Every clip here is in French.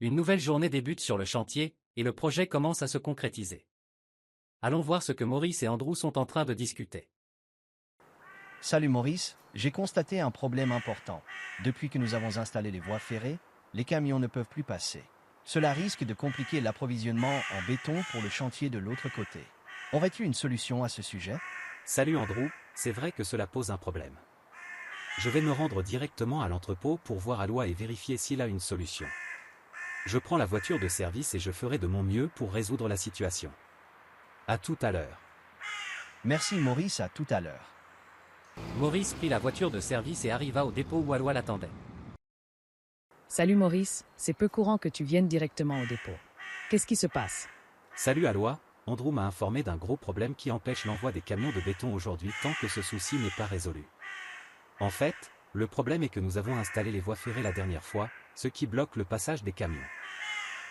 Une nouvelle journée débute sur le chantier, et le projet commence à se concrétiser. Allons voir ce que Maurice et Andrew sont en train de discuter. Salut Maurice, j'ai constaté un problème important. Depuis que nous avons installé les voies ferrées, les camions ne peuvent plus passer. Cela risque de compliquer l'approvisionnement en béton pour le chantier de l'autre côté. Aurais-tu une solution à ce sujet? Salut Andrew, c'est vrai que cela pose un problème. Je vais me rendre directement à l'entrepôt pour voir Alois et vérifier s'il a une solution. Je prends la voiture de service et je ferai de mon mieux pour résoudre la situation. À tout à l'heure. Merci Maurice, à tout à l'heure. Maurice prit la voiture de service et arriva au dépôt où Alois l'attendait. Salut Maurice, c'est peu courant que tu viennes directement au dépôt. Qu'est-ce qui se passe? Salut Alois, Andrew m'a informé d'un gros problème qui empêche l'envoi des camions de béton aujourd'hui tant que ce souci n'est pas résolu. En fait, le problème est que nous avons installé les voies ferrées la dernière fois, ce qui bloque le passage des camions.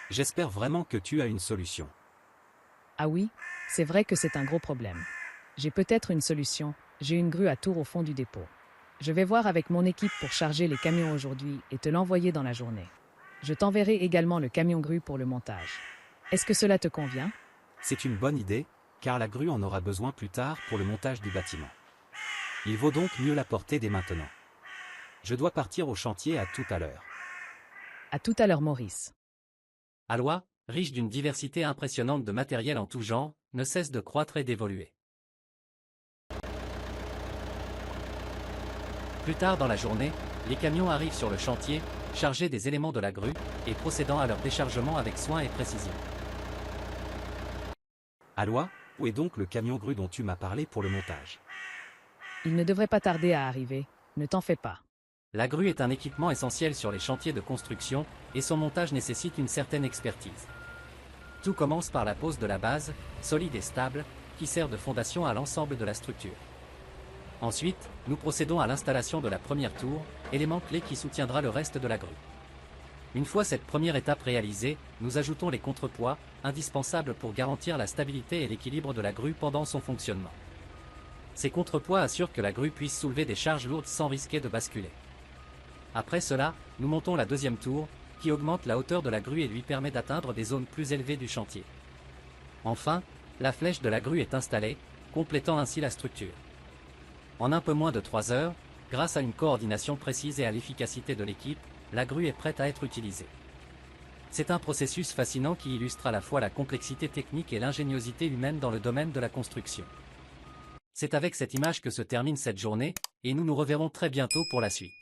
J'espère vraiment que tu as une solution. Ah oui, c'est vrai que c'est un gros problème. J'ai peut-être une solution, j'ai une grue à tour au fond du dépôt. Je vais voir avec mon équipe pour charger les camions aujourd'hui et te l'envoyer dans la journée. Je t'enverrai également le camion grue pour le montage. Est-ce que cela te convient? C'est une bonne idée, car la grue en aura besoin plus tard pour le montage du bâtiment. Il vaut donc mieux la porter dès maintenant. Je dois partir au chantier à tout à l'heure. À tout à l'heure Maurice. Alois, riche d'une diversité impressionnante de matériel en tout genre, ne cesse de croître et d'évoluer. Plus tard dans la journée, les camions arrivent sur le chantier, chargés des éléments de la grue, et procédant à leur déchargement avec soin et précision. Alois, où est donc le camion grue dont tu m'as parlé pour le montage? Il ne devrait pas tarder à arriver, ne t'en fais pas. La grue est un équipement essentiel sur les chantiers de construction, et son montage nécessite une certaine expertise. Tout commence par la pose de la base, solide et stable, qui sert de fondation à l'ensemble de la structure. Ensuite, nous procédons à l'installation de la première tour, élément clé qui soutiendra le reste de la grue. Une fois cette première étape réalisée, nous ajoutons les contrepoids, indispensables pour garantir la stabilité et l'équilibre de la grue pendant son fonctionnement. Ces contrepoids assurent que la grue puisse soulever des charges lourdes sans risquer de basculer. Après cela, nous montons la deuxième tour, qui augmente la hauteur de la grue et lui permet d'atteindre des zones plus élevées du chantier. Enfin, la flèche de la grue est installée, complétant ainsi la structure. En un peu moins de 3 heures, grâce à une coordination précise et à l'efficacité de l'équipe, la grue est prête à être utilisée. C'est un processus fascinant qui illustre à la fois la complexité technique et l'ingéniosité humaine dans le domaine de la construction. C'est avec cette image que se termine cette journée, et nous nous reverrons très bientôt pour la suite.